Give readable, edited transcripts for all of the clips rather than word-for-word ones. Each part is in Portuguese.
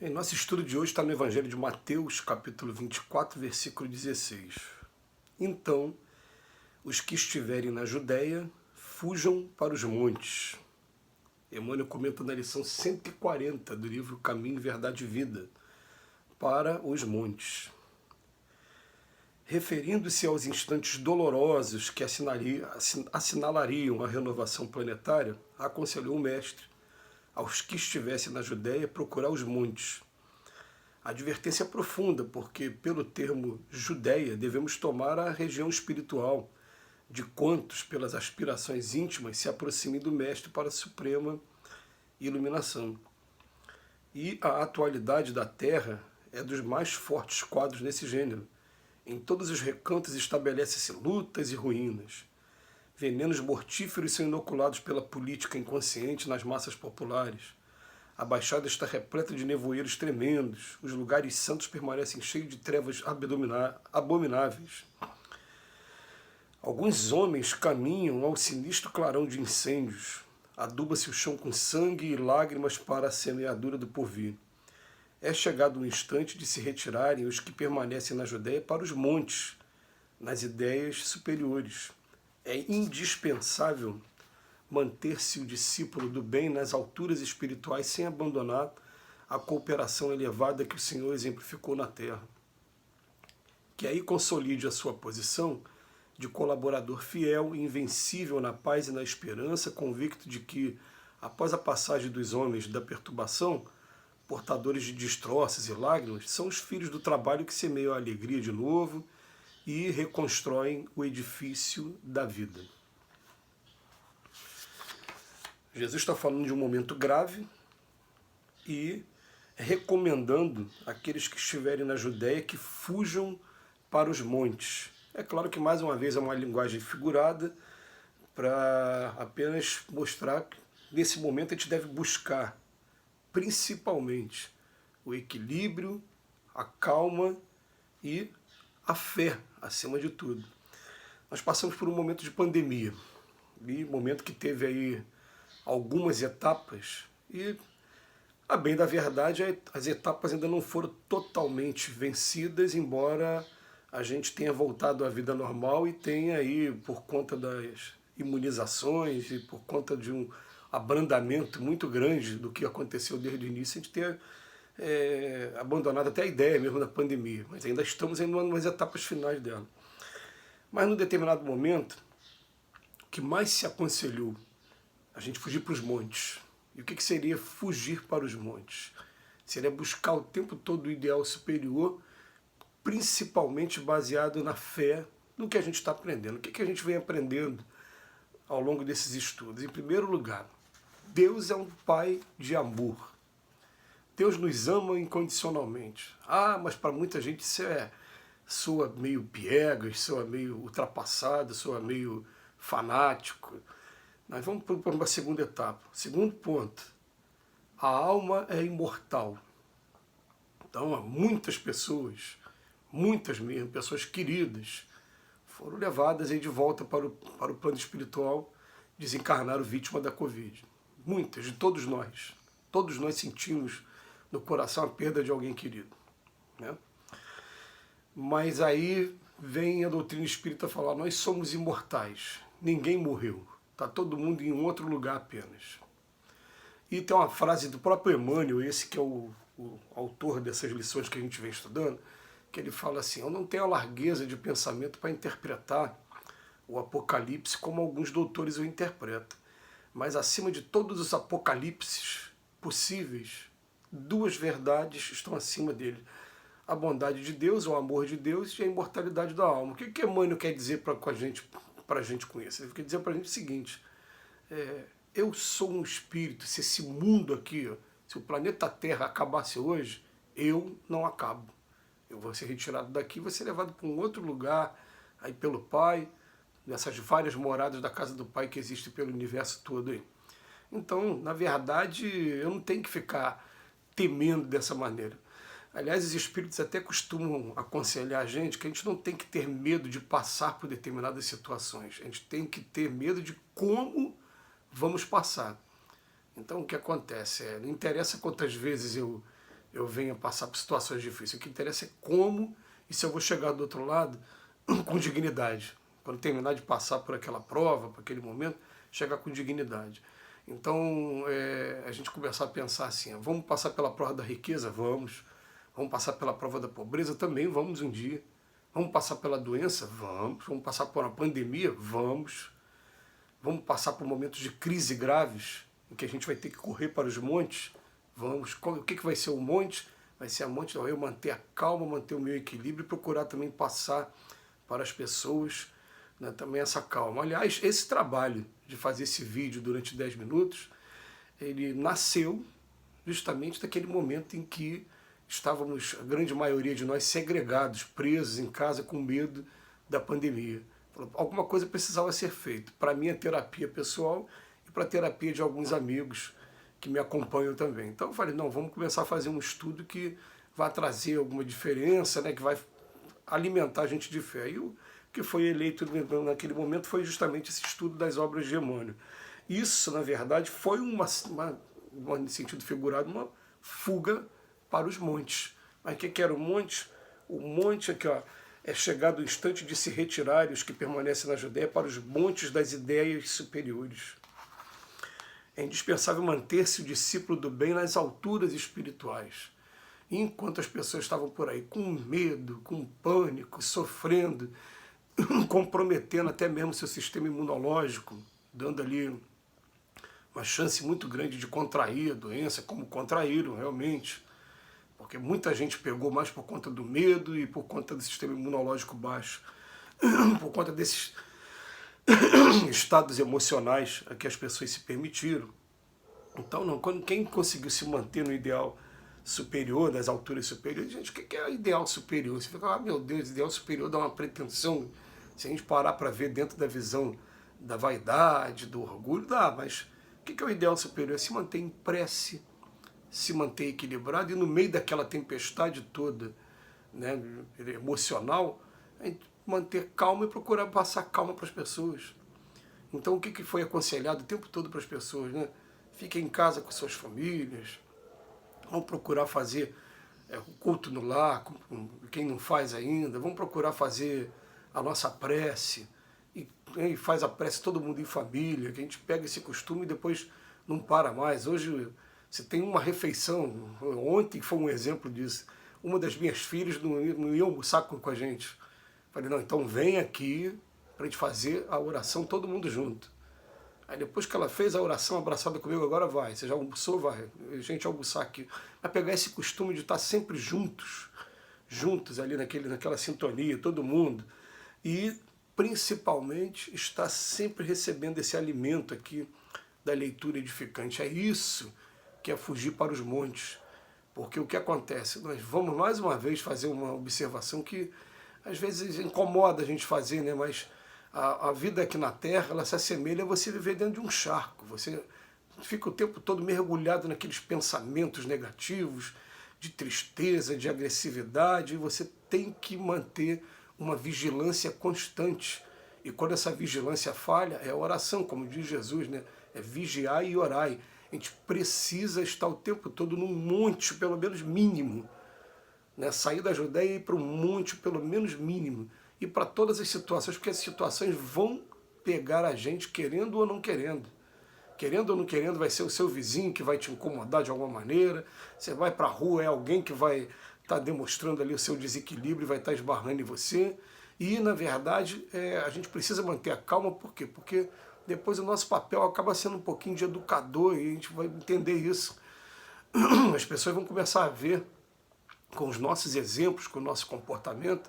Em nosso estudo de hoje está no Evangelho de Mateus, capítulo 24, versículo 16. Então, os que estiverem na Judéia, fujam para os montes. Emmanuel comenta na lição 140 do livro Caminho, Verdade e Vida, para os montes. Referindo-se aos instantes dolorosos que assinalariam a renovação planetária, aconselhou o mestre aos que estivessem na Judéia procurar os montes. A advertência é profunda, porque pelo termo Judéia devemos tomar a região espiritual de quantos, pelas aspirações íntimas, se aproximem do mestre para a suprema iluminação. E a atualidade da Terra é dos mais fortes quadros nesse gênero. Em todos os recantos estabelece-se lutas e ruínas. Venenos mortíferos são inoculados pela política inconsciente nas massas populares. A Baixada está repleta de nevoeiros tremendos. Os lugares santos permanecem cheios de trevas abomináveis. Alguns homens caminham ao sinistro clarão de incêndios. Aduba-se o chão com sangue e lágrimas para a semeadura do porvir. É chegado o instante de se retirarem os que permanecem na Judéia para os montes, nas ideias superiores. É indispensável manter-se o discípulo do bem nas alturas espirituais sem abandonar a cooperação elevada que o Senhor exemplificou na Terra. Que aí consolide a sua posição de colaborador fiel e invencível na paz e na esperança, convicto de que, após a passagem dos homens da perturbação, portadores de destroços e lágrimas, são os filhos do trabalho que semeiam a alegria de novo e reconstroem o edifício da vida. Jesus está falando de um momento grave e recomendando àqueles que estiverem na Judéia que fujam para os montes. É claro que, mais uma vez, é uma linguagem figurada para apenas mostrar que, nesse momento, a gente deve buscar, principalmente, o equilíbrio, a calma e a fé, acima de tudo. Nós passamos por um momento de pandemia, e momento que teve aí algumas etapas, e, a bem da verdade, as etapas ainda não foram totalmente vencidas, embora a gente tenha voltado à vida normal e tenha aí, por conta das imunizações e por conta de um abrandamento muito grande do que aconteceu desde o início, a gente tenha abandonado até a ideia mesmo da pandemia, mas ainda estamos em umas etapas finais dela. Mas num determinado momento, o que mais se aconselhou? A gente fugir para os montes. E o que seria fugir para os montes? Seria buscar o tempo todo o ideal superior, principalmente baseado na fé, no que a gente está aprendendo. O que a gente vem aprendendo ao longo desses estudos? Em primeiro lugar, Deus é um Pai de amor. Deus nos ama incondicionalmente. Ah, mas para muita gente isso soa meio piegas, soa meio ultrapassado, soa meio fanático. Nós vamos para uma segunda etapa. Segundo ponto, a alma é imortal. Então, muitas pessoas mesmo, pessoas queridas, foram levadas aí de volta para o plano espiritual, desencarnaram vítima da Covid. Muitas, de todos nós. Todos nós sentimos no coração a perda de alguém querido, né? Mas aí vem a doutrina espírita falar, nós somos imortais, ninguém morreu, está todo mundo em um outro lugar apenas. E tem uma frase do próprio Emmanuel, esse que é o autor dessas lições que a gente vem estudando, que ele fala assim, eu não tenho a largueza de pensamento para interpretar o Apocalipse como alguns doutores o interpretam, mas acima de todos os apocalipses possíveis, duas verdades estão acima dele. A bondade de Deus, o amor de Deus e a imortalidade da alma. O que Emmanuel quer dizer para a gente com isso? Ele quer dizer para a gente o seguinte, eu sou um espírito, se esse mundo aqui, se o planeta Terra acabasse hoje, eu não acabo. Eu vou ser retirado daqui, vou ser levado para um outro lugar, aí pelo Pai, nessas várias moradas da casa do Pai que existem pelo universo todo aí. Então, na verdade, eu não tenho que ficar temendo dessa maneira. Aliás, os espíritos até costumam aconselhar a gente que a gente não tem que ter medo de passar por determinadas situações. A gente tem que ter medo de como vamos passar. Então, o que acontece? Não interessa quantas vezes eu eu venha passar por situações difíceis. O que interessa é como e se eu vou chegar do outro lado com dignidade. Quando terminar de passar por aquela prova, por aquele momento, chegar com dignidade. Então, a gente começar a pensar assim, vamos passar pela prova da riqueza? Vamos. Vamos passar pela prova da pobreza? Também vamos um dia. Vamos passar pela doença? Vamos. Vamos passar por uma pandemia? Vamos. Vamos passar por momentos de crise graves, em que a gente vai ter que correr para os montes? Vamos. O que vai ser o monte? Vai ser a monte, eu manter a calma, manter o meu equilíbrio e procurar também passar para as pessoas, né, também essa calma. Aliás, esse trabalho de fazer esse vídeo durante 10 minutos, ele nasceu justamente daquele momento em que estávamos, a grande maioria de nós, segregados, presos em casa com medo da pandemia. Alguma coisa precisava ser feita para a minha terapia pessoal e para a terapia de alguns amigos que me acompanham também. Então eu falei, não, vamos começar a fazer um estudo que vai trazer alguma diferença, né, que vai alimentar a gente de fé. E o que foi eleito naquele momento foi justamente esse estudo das obras de Emmanuel. Isso, na verdade, foi em sentido figurado, uma fuga para os montes. Mas o que era o monte? O monte aqui, ó, é chegado o instante de se retirarem os que permanecem na Judéia para os montes das ideias superiores. É indispensável manter-se o discípulo do bem nas alturas espirituais. E enquanto as pessoas estavam por aí com medo, com pânico, sofrendo, comprometendo até mesmo seu sistema imunológico, dando ali uma chance muito grande de contrair a doença, como contraíram realmente, porque muita gente pegou mais por conta do medo e por conta do sistema imunológico baixo, por conta desses estados emocionais a que as pessoas se permitiram. Então, não, quem conseguiu se manter no ideal superior, das alturas superiores, gente, o que é ideal superior? Você fica, meu Deus, ideal superior dá uma pretensão, se a gente parar para ver dentro da visão da vaidade, do orgulho, dá, mas o que é o ideal superior? É se manter em prece, se manter equilibrado e no meio daquela tempestade toda, né, emocional, a gente manter calma e procurar passar calma para as pessoas. Então o que foi aconselhado o tempo todo para as pessoas, né? Fiquem em casa com suas famílias, vamos procurar fazer o culto no lar, quem não faz ainda, vamos procurar fazer a nossa prece, e faz a prece todo mundo em família, que a gente pega esse costume e depois não para mais. Hoje você tem uma refeição, ontem foi um exemplo disso, uma das minhas filhas não ia almoçar com a gente. Falei, não, então vem aqui para a gente fazer a oração todo mundo junto. Aí depois que ela fez a oração abraçada comigo, agora vai, você já almoçou? Vai, a gente almoçar aqui. Vai pegar esse costume de estar sempre juntos ali naquela sintonia, todo mundo. E principalmente estar sempre recebendo esse alimento aqui da leitura edificante. É isso que é fugir para os montes. Porque o que acontece? Nós vamos mais uma vez fazer uma observação que às vezes incomoda a gente fazer, né? Mas a vida aqui na Terra, ela se assemelha a você viver dentro de um charco. Você fica o tempo todo mergulhado naqueles pensamentos negativos, de tristeza, de agressividade, e você tem que manter uma vigilância constante. E quando essa vigilância falha, é a oração, como diz Jesus, né? É vigiar e orai. A gente precisa estar o tempo todo num monte, pelo menos mínimo, né? Sair da Judéia e ir para um monte, pelo menos mínimo. E para todas as situações, porque as situações vão pegar a gente querendo ou não querendo. Querendo ou não querendo, vai ser o seu vizinho que vai te incomodar de alguma maneira. Você vai para a rua, é alguém que vai estar demonstrando ali o seu desequilíbrio, vai estar esbarrando em você. E, na verdade, a gente precisa manter a calma, por quê? Porque depois o nosso papel acaba sendo um pouquinho de educador e a gente vai entender isso. As pessoas vão começar a ver com os nossos exemplos, com o nosso comportamento,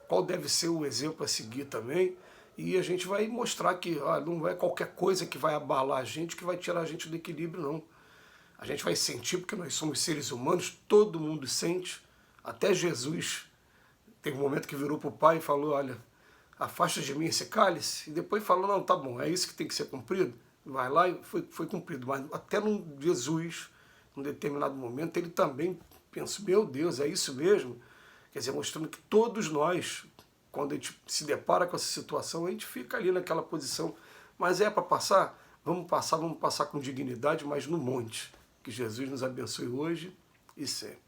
qual deve ser o exemplo a seguir também. E a gente vai mostrar que não é qualquer coisa que vai abalar a gente, que vai tirar a gente do equilíbrio, não. A gente vai sentir, porque nós somos seres humanos, todo mundo sente. Até Jesus teve um momento que virou para o pai e falou, olha, afasta de mim esse cálice. E depois falou, não, tá bom, é isso que tem que ser cumprido. Vai lá e foi cumprido. Mas até no Jesus, num determinado momento, ele também pensou, meu Deus, é isso mesmo? Quer dizer, mostrando que todos nós, quando a gente se depara com essa situação, a gente fica ali naquela posição. Mas é para passar? Vamos passar com dignidade, mas no monte. Que Jesus nos abençoe hoje e sempre.